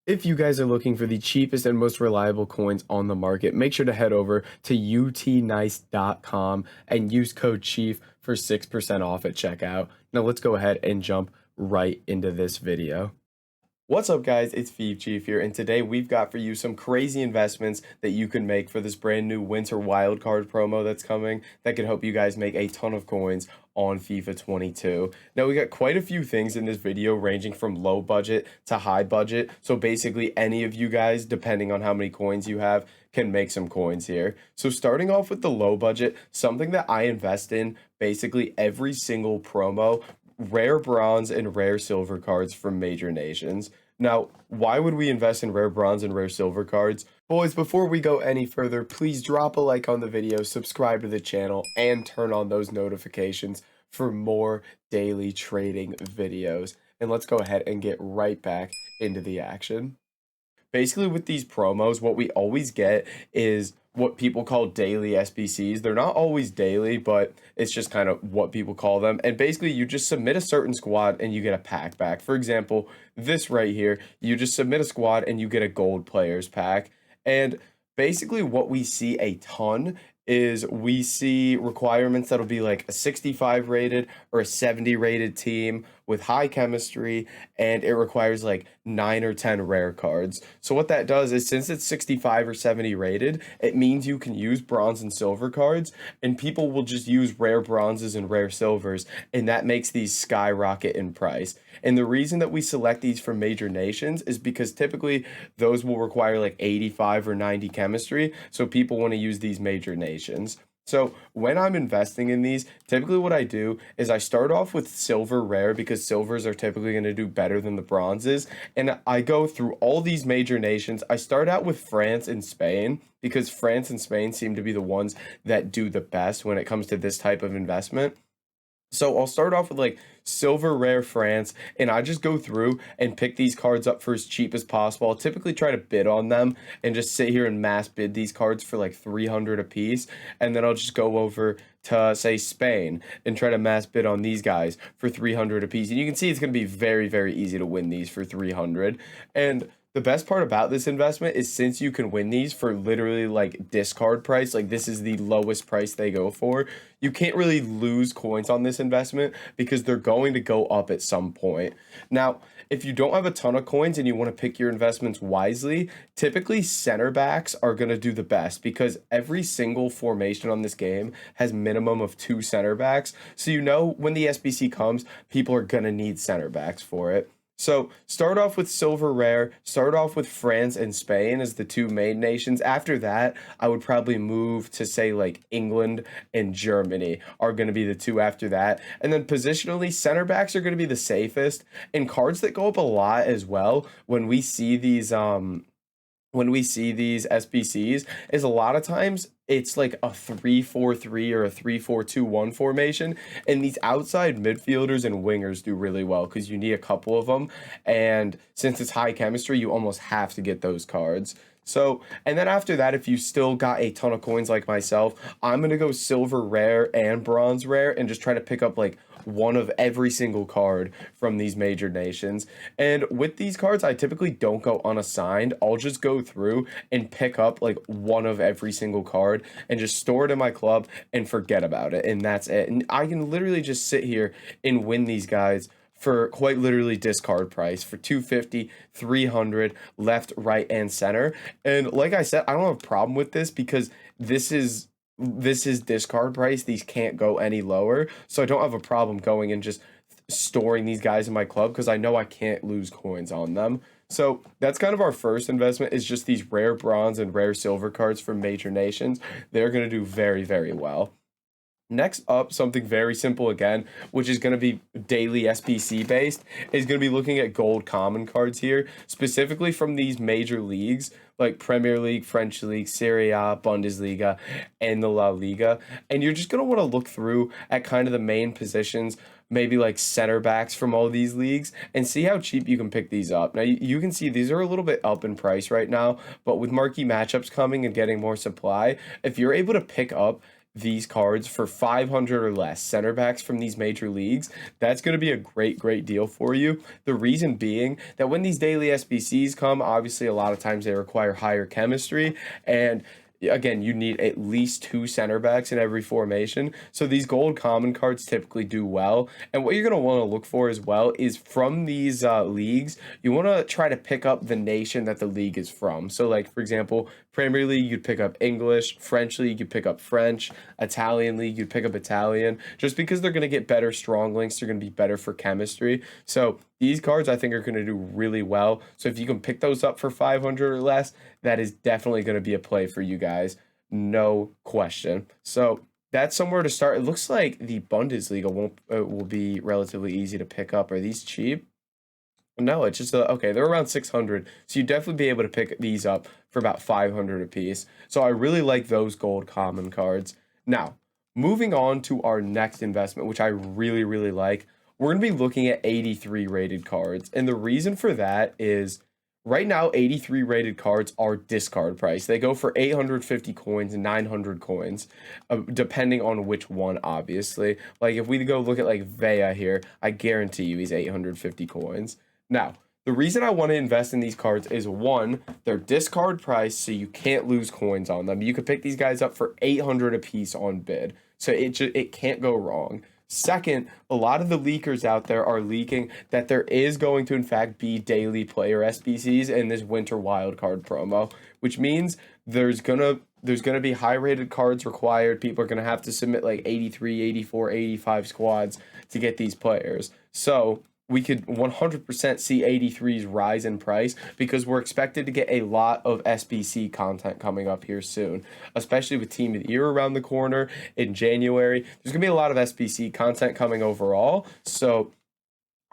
If you guys are looking for the cheapest and most reliable coins on the market, make sure to head over to utnice.com and use code CHIEF for 6% off at checkout. Now let's go ahead and jump right into this video. What's up guys, it's Fifa Chief here, and today we've got for you some crazy investments that you can make for this brand new winter wildcard promo that's coming that can help you guys make a ton of coins on FIFA 22. Now we got quite a few things in this video ranging from low budget to high budget, so basically any of you guys, depending on how many coins you have, can make some coins here. So starting off with the low budget, something that I invest in basically every single promo, rare bronze and rare silver cards from major nations. Now, why would we invest in rare bronze and rare silver cards? Boys, before we go any further, please drop a like on the video, subscribe to the channel, and turn on those notifications for more daily trading videos. And let's go ahead and get right back into the action. Basically, with these promos, what we always get is what people call daily Sbcs. They're not always daily, but it's just kind of what people call them. And basically, you just submit a certain squad and you get a pack back. For example, this right here, you just submit a squad and you get a gold players pack. And basically, what we see a ton is we see requirements that'll be like a 65 rated or a 70 rated team with high chemistry, and it requires like 9 or 10 rare cards. So what that does is, since it's 65 or 70 rated, it means you can use bronze and silver cards, and people will just use rare bronzes and rare silvers, and that makes these skyrocket in price. And the reason that we select these from major nations is because typically those will require like 85 or 90 chemistry, so people want to use these major nations. So when I'm investing in these, typically what I do is I start off with silver rare, because silvers are typically going to do better than the bronzes. And I go through all these major nations. I start out with France and Spain, because France and Spain seem to be the ones that do the best when it comes to this type of investment. So I'll start off with like silver rare France, and I just go through and pick these cards up for as cheap as possible. I'll typically try to bid on them and just sit here and mass bid these cards for like 300 a piece. And then I'll just go over to, say, Spain and try to mass bid on these guys for 300 a piece. And you can see it's going to be very, very easy to win these for 300. And the best part about this investment is, since you can win these for literally like discard price, like this is the lowest price they go for, you can't really lose coins on this investment because they're going to go up at some point. Now, if you don't have a ton of coins and you want to pick your investments wisely, typically center backs are going to do the best, because every single formation on this game has minimum of 2 center backs. So you know when the SBC comes, people are going to need center backs for it. So start off with silver rare, start off with France and Spain as the 2 main nations. After that, I would probably move to, say, like England and Germany are going to be the 2 after that. And then positionally, center backs are going to be the safest. And cards that go up a lot as well when we see these SBCs is, a lot of times it's like a 3-4-3 or a 3-4-2-1 formation, and these outside midfielders and wingers do really well because you need a couple of them, and since it's high chemistry, you almost have to get those cards. So, and then after that, if you still got a ton of coins like myself, I'm going to go silver rare and bronze rare and just try to pick up like one of every single card from these major nations. And with these cards, I typically don't go unassigned. I'll just go through and pick up like one of every single card and just store it in my club and forget about it. And that's it. And I can literally just sit here and win these guys for quite literally discard price for 250, 300 left, right, and center. And like I said, I don't have a problem with this because this is discard price. These can't go any lower. So I don't have a problem going and just storing these guys in my club because I know I can't lose coins on them. So that's kind of our first investment, is just these rare bronze and rare silver cards from major nations. They're going to do very, very well. Next up, something very simple again, which is going to be daily SBC based, is going to be looking at gold common cards here, specifically from these major leagues like Premier League, French League, Serie A, Bundesliga, and the La Liga. And you're just going to want to look through at kind of the main positions, maybe like center backs from all these leagues, and see how cheap you can pick these up. Now, you can see these are a little bit up in price right now, but with marquee matchups coming and getting more supply, if you're able to pick up these cards for 500 or less, center backs from these major leagues, that's going to be a great deal for you. The reason being that when these daily SBCs come, obviously a lot of times they require higher chemistry, and again, you need at least 2 center backs in every formation. So these gold common cards typically do well. And what you're going to want to look for as well is from these leagues, you want to try to pick up the nation that the league is from. So like, for example, Premier League, you'd pick up English. French League, you'd pick up French. Italian League, you'd pick up Italian. Just because they're going to get better strong links, they're going to be better for chemistry. So these cards, I think, are going to do really well. So if you can pick those up for 500 or less, that is definitely going to be a play for you guys. No question. So that's somewhere to start. It looks like the Bundesliga will be relatively easy to pick up. Are these cheap? No, it's just okay. They're around 600, so you definitely be able to pick these up for about 500 a piece. So I really like those gold common cards. Now, moving on to our next investment, which I really like. We're going to be looking at 83 rated cards. And the reason for that is right now, 83 rated cards are discard price. They go for 850 coins and 900 coins, depending on which one, obviously. Like if we go look at like Vea here, I guarantee you he's 850 coins. Now, the reason I want to invest in these cards is one, they're discard price, so you can't lose coins on them. You could pick these guys up for 800 a piece on bid. So it can't go wrong. Second, a lot of the leakers out there are leaking that there is going to, in fact, be daily player SBCs in this winter wildcard promo, which means there's gonna be high-rated cards required. People are gonna have to submit like 83, 84, 85 squads to get these players. So we could 100% see 83s rise in price because we're expected to get a lot of SBC content coming up here soon, especially with Team of the Year around the corner in January. There's going to be a lot of SBC content coming overall, so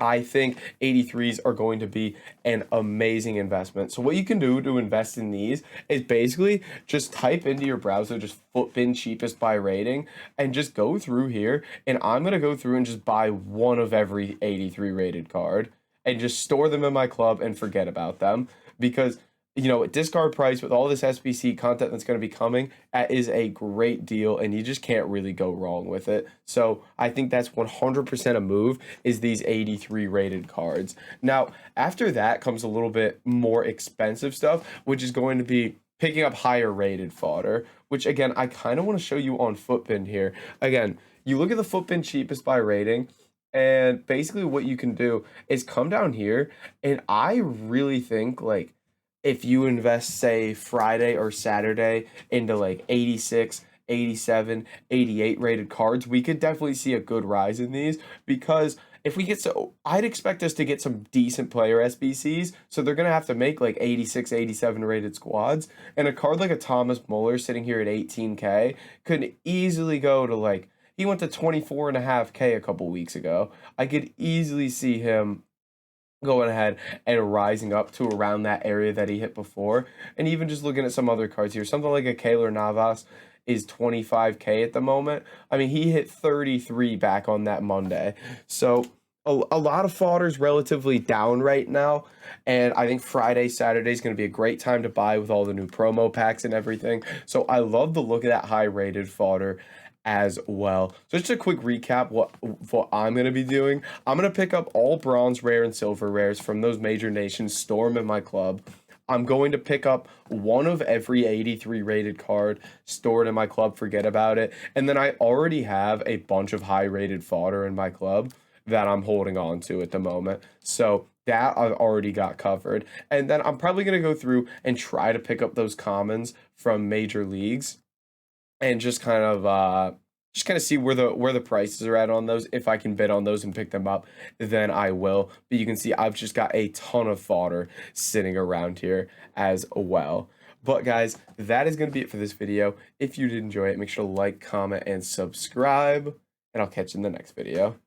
I think 83s are going to be an amazing investment. So what you can do to invest in these is basically just type into your browser, just FUTBIN cheapest by rating, and just go through here. And I'm going to go through and just buy one of every 83 rated card and just store them in my club and forget about them. Because you know, at discard price with all this SBC content that's going to be coming, that is a great deal, and you just can't really go wrong with it. So I think that's 100% a move, is these 83 rated cards. Now, after that comes a little bit more expensive stuff, which is going to be picking up higher rated fodder, which again, I kind of want to show you on FUTBIN here. Again, you look at the FUTBIN cheapest by rating, and basically what you can do is come down here, and I really think like, if you invest, say, Friday or Saturday into like 86, 87, 88 rated cards, we could definitely see a good rise in these because if we get I'd expect us to get some decent player SBCs, so they're going to have to make like 86, 87 rated squads, and a card like a Thomas Muller sitting here at 18K could easily go to like, he went to 24.5K a couple weeks ago. I could easily see him going ahead and rising up to around that area that he hit before. And even just looking at some other cards here, something like a Keylor Navas is 25K at the moment. I mean, he hit 33 back on that Monday. So a lot of fodder is relatively down right now. And I think Friday, Saturday is going to be a great time to buy with all the new promo packs and everything. So I love the look of that high rated fodder as well. So just a quick recap what I'm going to be doing. I'm going to pick up all bronze rare and silver rares from those major nations, store them in my club. I'm going to pick up one of every 83 rated card, store it in my club, forget about it. And then I already have a bunch of high rated fodder in my club that I'm holding on to at the moment. So that I've already got covered. And then I'm probably going to go through and try to pick up those commons from major leagues and just kind of see where the prices are at on those. If I can bid on those and pick them up, then I will. But you can see I've just got a ton of fodder sitting around here as well. But guys, that is going to be it for this video. If you did enjoy it, make sure to like, comment, and subscribe, and I'll catch you in the next video.